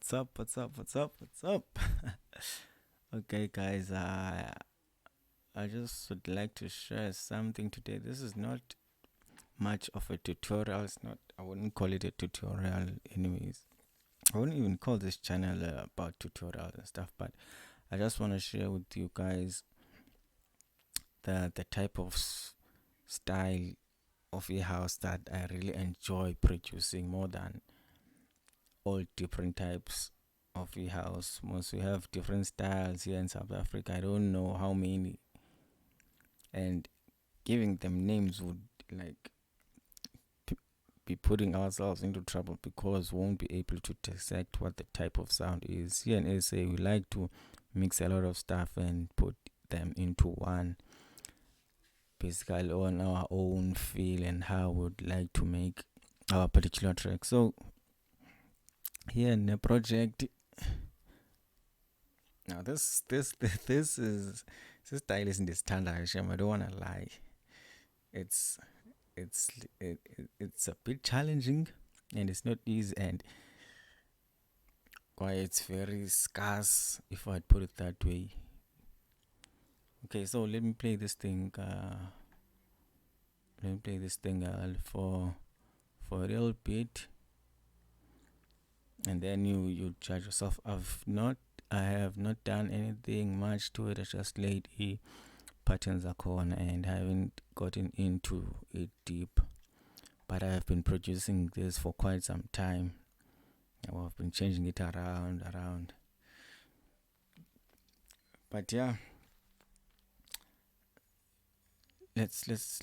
What's up? What's up? What's up? What's up? Okay, guys. I just would like to share something today. This is not much of a tutorial. It's not. I wouldn't call it a tutorial, anyways. I wouldn't even call this channel about tutorials and stuff. But I just want to share with you guys the type of style of a house that I really enjoy producing more than all different types of a house. Most we have different styles here in South Africa. I don't know how many, and giving them names would like be putting ourselves into trouble because we won't be able to dissect what the type of sound is. Here in SA, we like to mix a lot of stuff and put them into one, basically on our own feel and how we'd like to make our particular track. So here in the project, now this style isn't as standard. I don't wanna lie. It's it's a bit challenging and it's not easy, and why it's very scarce, if I'd put it that way. Okay, so let me play this thing. For a little bit, and then you judge yourself. I have not done anything much to it. I just laid patterns on and haven't gotten into it deep. But I have been producing this for quite some time. I've been changing it around. But yeah, let's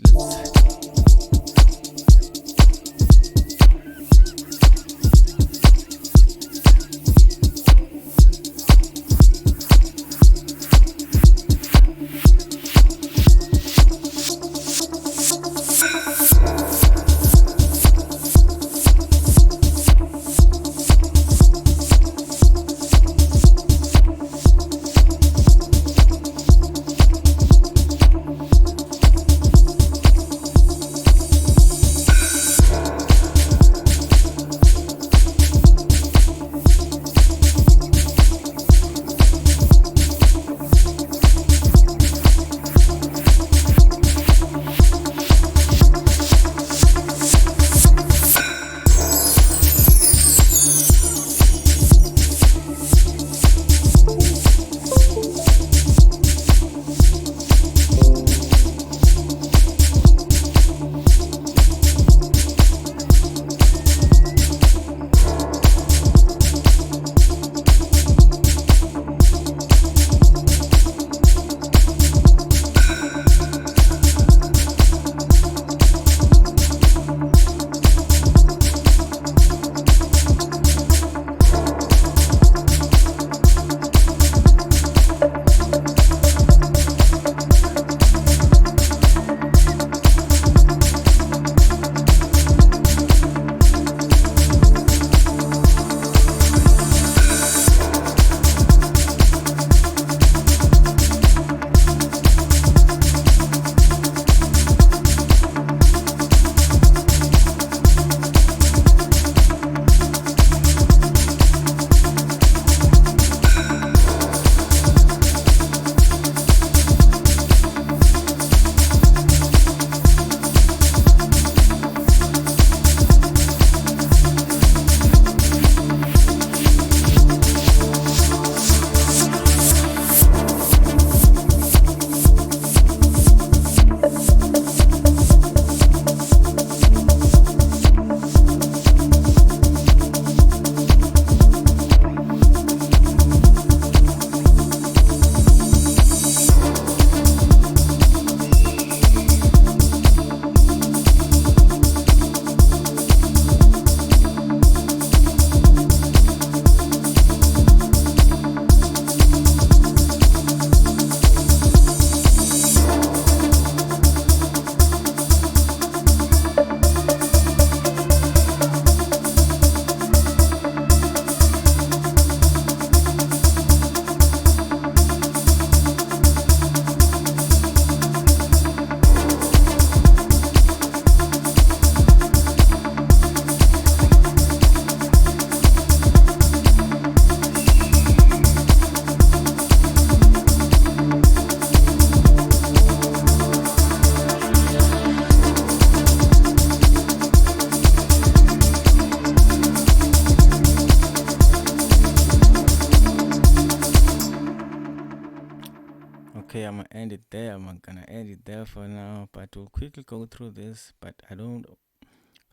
Okay, I'm gonna end it there. I'm gonna end it there for now, but we'll quickly go through this. But I don't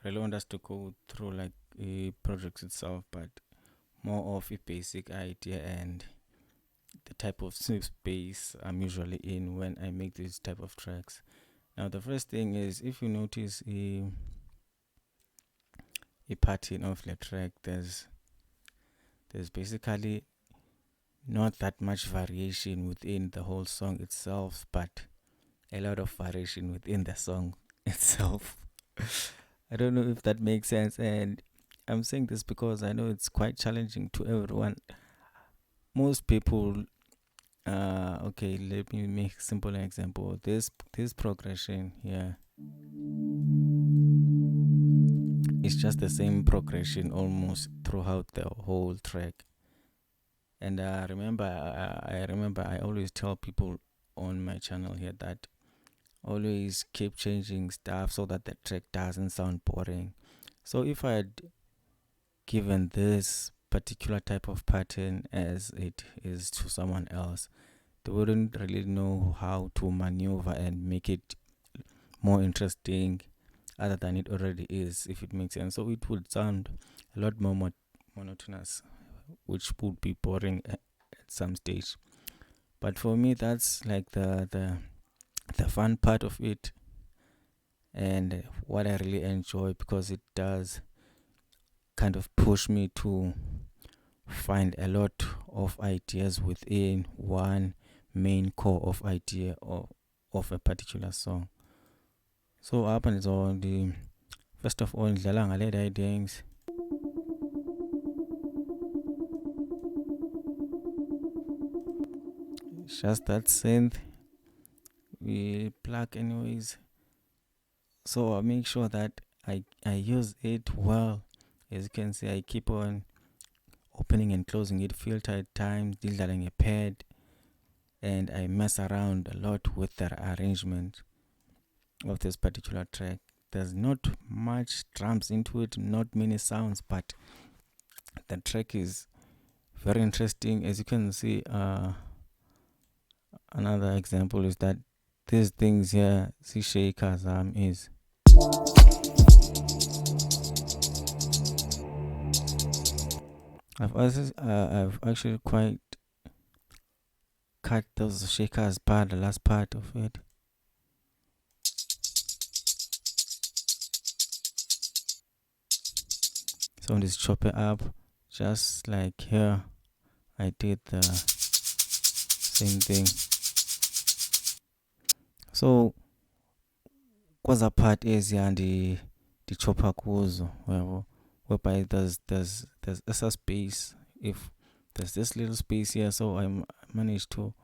really want us to go through like a project itself, but more of a basic idea and the type of space I'm usually in when I make these type of tracks. Now, the first thing is if you notice a pattern of the track, there's basically not that much variation within the whole song itself, but a lot of variation within the song itself. I don't know if that makes sense, and I'm saying this because I know it's quite challenging to everyone. Most people, okay, let me make simple example. This progression here is just the same progression almost throughout the whole track. And I remember I always tell people on my channel here that always keep changing stuff so that the track doesn't sound boring. So if I had given this particular type of pattern as it is to someone else, they wouldn't really know how to maneuver and make it more interesting other than it already is, if it makes sense. So it would sound a lot more monotonous, which would be boring at some stage. But for me, that's like the fun part of it, and what I really enjoy, because it does kind of push me to find a lot of ideas within one main core of idea of a particular song. So up and on the first of all, ngidlala ngale ideas. Just that synth we plug anyways. So I make sure that I use it well. As you can see, I keep on opening and closing it filter at times, didlaling a pad, and I mess around a lot with the arrangement of this particular track. There's not much drums into it, not many sounds, but the track is very interesting. As you can see, another example is that these things here, see shakers is I've actually quite cut those shakers part, the last part of it. So this chop it up, just like here I did the same thing. So kwaza part is and the chopper kuzo, whereby there's a space. If there's this little space here, so I managed to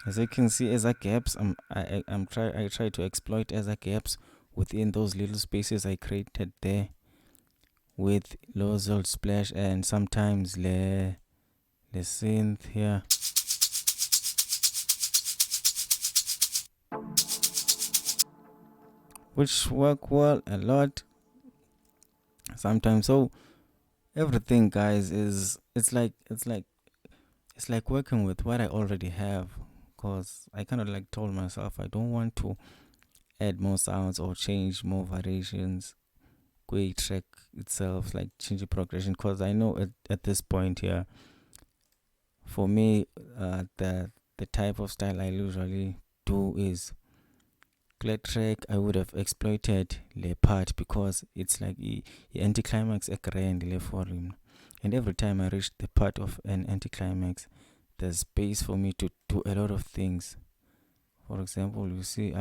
as you can see as a gaps, I try to exploit as a gaps within those little spaces I created there with Lozol splash and sometimes the synth here. Which work well a lot sometimes. So everything guys is it's like working with what I already have, because I kind of like told myself I don't want to add more sounds or change more variations track itself, like change the progression, because I know at this point here for me the type of style I usually do is clear track. I would have exploited the part because it's like the anticlimax a grand for him, and every time I reach the part of an anticlimax there's space for me to do a lot of things. For example, you see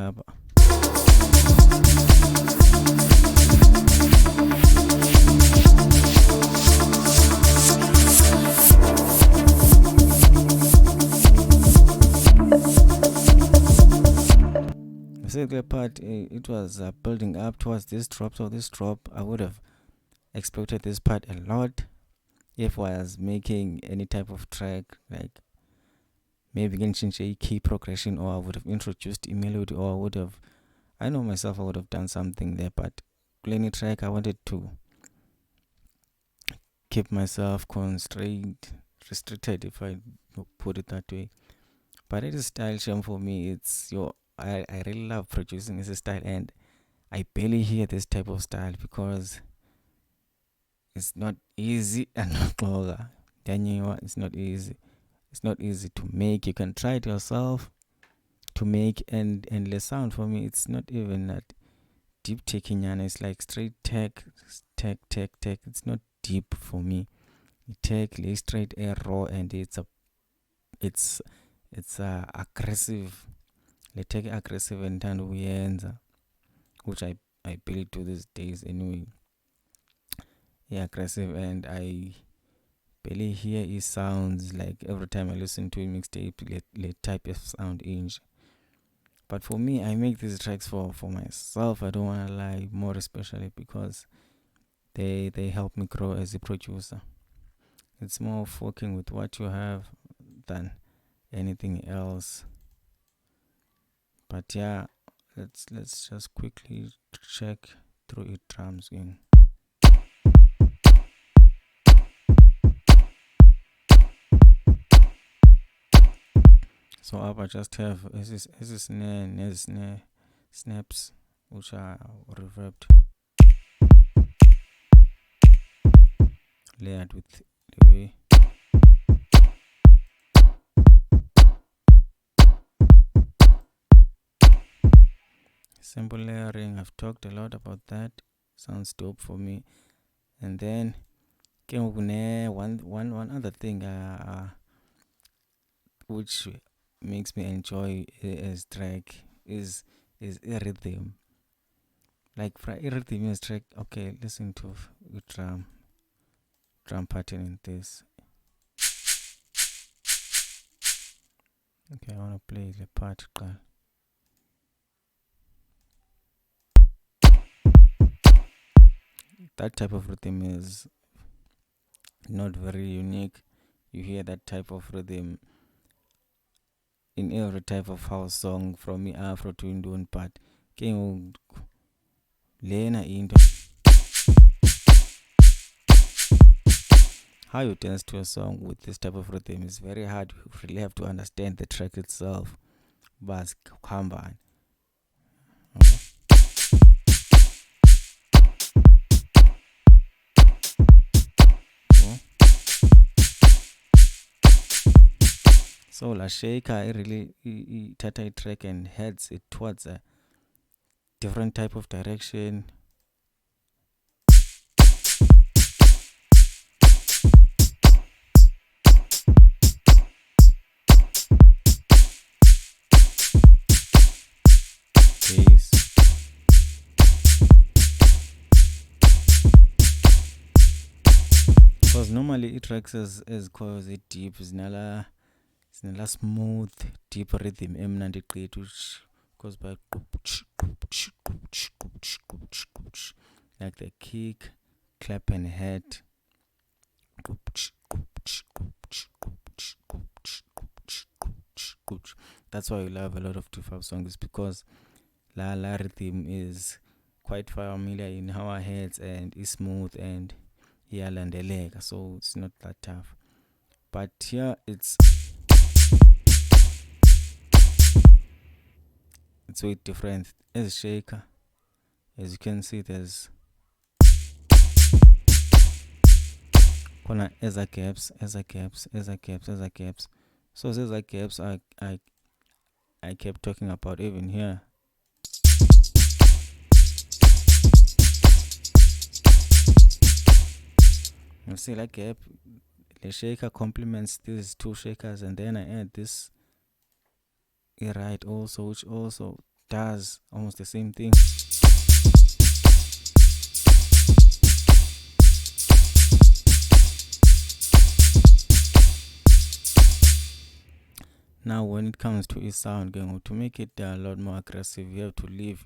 the part it was building up towards this drop. So this drop I would have exploited this part a lot if I was making any type of track, like maybe can change a key progression, or I would have introduced a melody, or I know myself I would have done something there. But any track, I wanted to keep myself constrained, restricted, if I put it that way. But it is style shame for me. It's your I really love producing this style, and I barely hear this type of style because it's not easy and not longer. Then you know, it's not easy. It's not easy to make. You can try it yourself to make, and the sound for me, it's not even that deep taking, and it's like straight tech. It's not deep for me. Tech lay straight air raw, and it's aggressive. Le tech aggressive and uyenza, which I barely do these days anyway. Yeah, aggressive, and I barely hear his sounds. Like every time I listen to a mixtape, let type of sound in. But for me, I make these tracks for myself. I don't wanna lie, more especially because they help me grow as a producer. It's more of working with what you have than anything else. But yeah, let's just quickly check through it drums in. So up I just have is this snare snaps which are reverbed, layered with the way. Simple layering, I've talked a lot about that. Sounds dope for me. And then one other thing which makes me enjoy as track is a rhythm. Like for a rhythm is track, okay, listen to drum pattern in this. Okay, I wanna play the part. That type of rhythm is not very unique. You hear that type of rhythm in every type of house song, from Afro to Indian, but king lena into how you dance to a song with this type of rhythm is very hard. You really have to understand the track itself. Bas kamba. So La Shaker, I really tata track and heads it towards a different type of direction. Bass. Because normally it tracks as cause it deep, zinala smooth deep rhythm emnandi qethu goes by like the kick, clap and head. That's why we love a lot of 2/5 songs, because la rhythm is quite familiar in our heads and is smooth and iyalandeleka, so it's not that tough. But here it's way different. As shaker, as you can see, there's corner as a gaps. So there's a gaps I kept talking about even here. You see, like gap, the shaker complements these two shakers, and then I add this right also, which also does almost the same thing. Now when it comes to a sound, to make it a lot more aggressive, you have to leave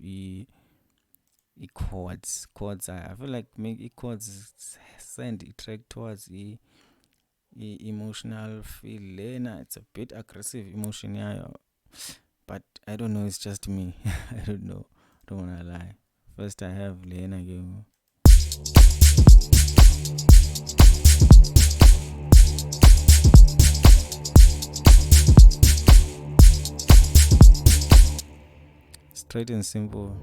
chords. I feel like make chords send a track towards the emotional feel. Lena, it's a bit aggressive emotion, yeah, but I don't know, it's just me. I don't know, don't wanna lie. First I have Lena Game. Straight and simple.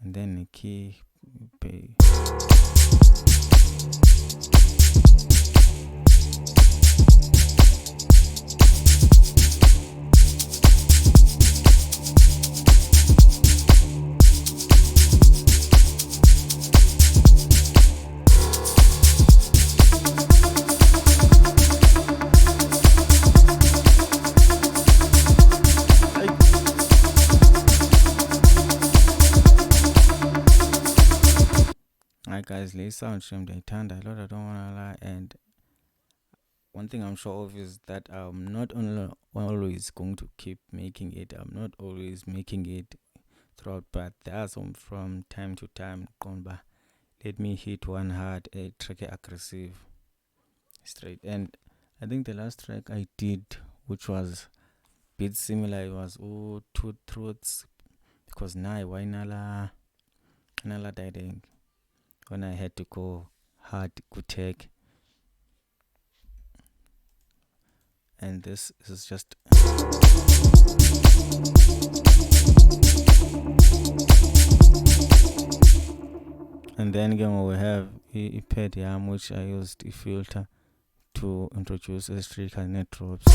And then a key pay. Alright guys, let's sound stream they turned a lot, I don't wanna lie, and one thing I'm sure of is that I'm not only always going to keep making it, I'm not always making it throughout, but there are some from time to time Komba. Let me hit one hard, a track aggressive straight. And I think the last track I did, which was a bit similar, it was Two Truths, because now why nala diding when I had to go hard good take. And this is just and then again we have a pedium which I used a filter to introduce a streak and net drops.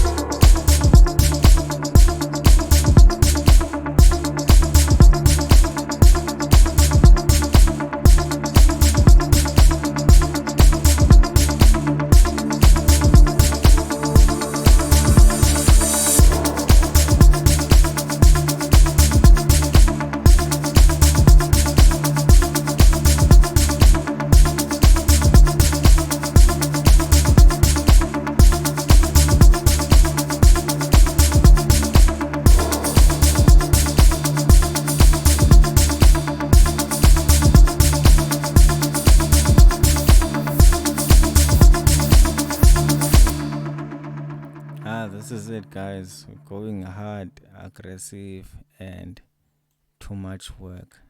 This is it guys, going hard, aggressive and too much work.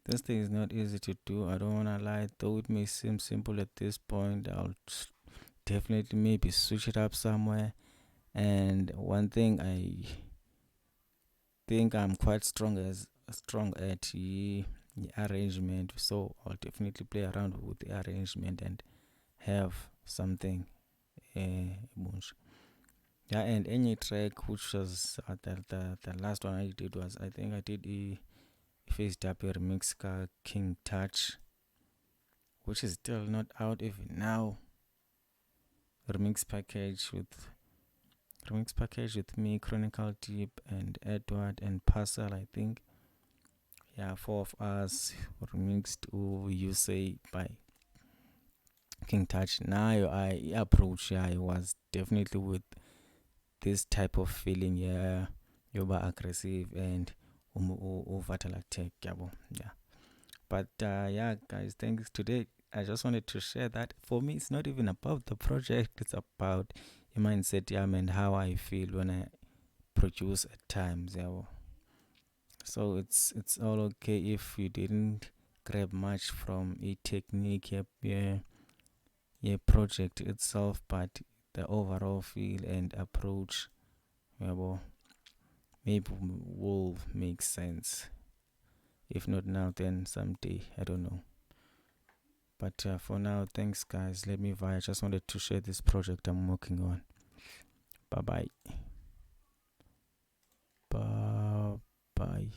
This thing is not easy to do, I don't wanna lie, though it may seem simple at this point. I'll definitely maybe switch it up somewhere. And one thing I think I'm quite strong at the arrangement, so I'll definitely play around with the arrangement and have something yeah. And any track which was the last one I did was, I think I did a Face Dapper remix King Touch, which is still not out even now. Remix package with me, Chronicle Deep and Edward and Parcel, I think. Yeah, four of us remixed You Say by King Touch. Now I approach, I was definitely with this type of feeling, yeah, you're aggressive and vital attack, yeah. But yeah guys, thanks today. I just wanted to share that for me it's not even about the project, it's about your mindset, yeah, and how I feel when I produce at times, yeah. So it's all okay if you didn't grab much from a technique, project itself, but the overall feel and approach, yeah, maybe will make sense. If not now, then someday, I don't know. But for now, thanks guys. Let me I just wanted to share this project I'm working on. Bye bye. Bye bye.